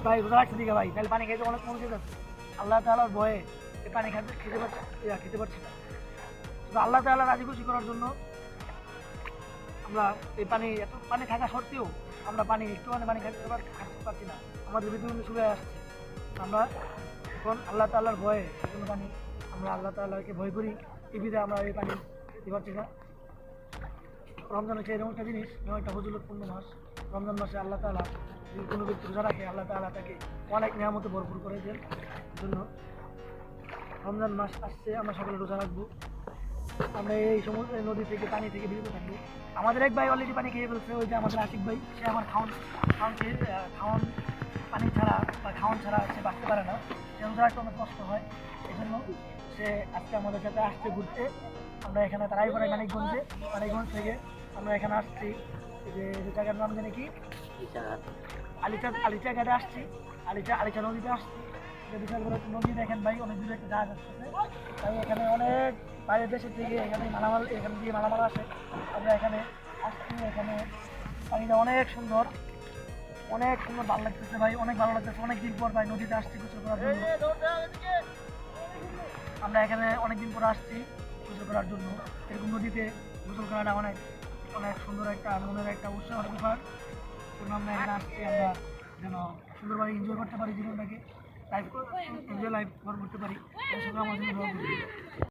ভাই রোজা রাখছে দিকে ভাই, তাহলে পানি খাইতে অনেক মনে যাচ্ছে। আল্লাহ তাআলার ভয়ে এই পানি খেতে পারছি না। শুধু আল্লাহ তাআলা রাজি খুশি করার জন্য আমরা এই এত পানি থাকা সত্ত্বেও আমরা একটুখানি পানি খাইতে পারছি না। আমাদের ভিতরে কিন্তু শুকিয়ে আসছে। আমরা এখন আল্লাহ তাআলার ভয়ে কোনো পানি, আমরা আল্লাহ তাআলাকে ভয় করি, টিভিতে আমরা এই পানি দিতে পারছি না। রমজান হচ্ছে এরকম একটা জিনিস, এরকম একটা ফজিলতপূর্ণ মাস। রমজান মাসে আল্লাহ তাআলা যদি কোনো ব্যক্তি রোজা রাখে, আল্লাহ তাআলা তাকে অনেক নিয়ামতে ভরপুর করে দেন। জন্য রমজান মাস আসছে, আমরা সকলে রোজা রাখবো। আমরা এই সমুদ্র নদী থেকে পানি থেকে বিরত থাকবো। আমাদের এক ভাই অলরেডি পানি খেয়ে ফেলছে, ওই যে আমাদের আশিক ভাই, সে আমার খাওয়ান পানি ছাড়া বা খাওয়ান ছাড়া সে বাঁচতে পারে না, সে রোজা রাখতে অনেক কষ্ট হয়। এই জন্য সে আজকে আমাদের সাথে আসছে ঘুরতে। আমরা এখানে তারাইপাড়ায় মানিকগঞ্জ থেকে আমরা এখানে আসছি। যে জায়গার নাম জানি কি, আলিচা ঘাটে আসছি, আলিচা নদীতে আসছি। বিশাল বড় নদী দেখেন ভাই, অনেক দূরে একটা জাহাজ আসতেছে ভাই। এখানে অনেক বাইরের দেশের থেকে এখানে দিয়ে মালামাল আসে। আমরা এখানে আসছি, এখানে পানিটা অনেক সুন্দর ভালো লাগতেছে ভাই, অনেক ভালো লাগতেছে। অনেকদিন পর ভাই নদীতে আসছি গোসল করার জন্য। আমরা এখানে অনেকদিন পর আসছি গোসল করার জন্য। এরকম নদীতে গোসল করাটা অনেক সুন্দর একটা মনের একটা উৎসাহ ব্যাপার। আমরা এখানে আসছি, আমরা যেন সুন্দরভাবে এনজয় করতে পারি জীবনটাকে, লাইফ করতে পারি। এই সঙ্গে আমার জন্য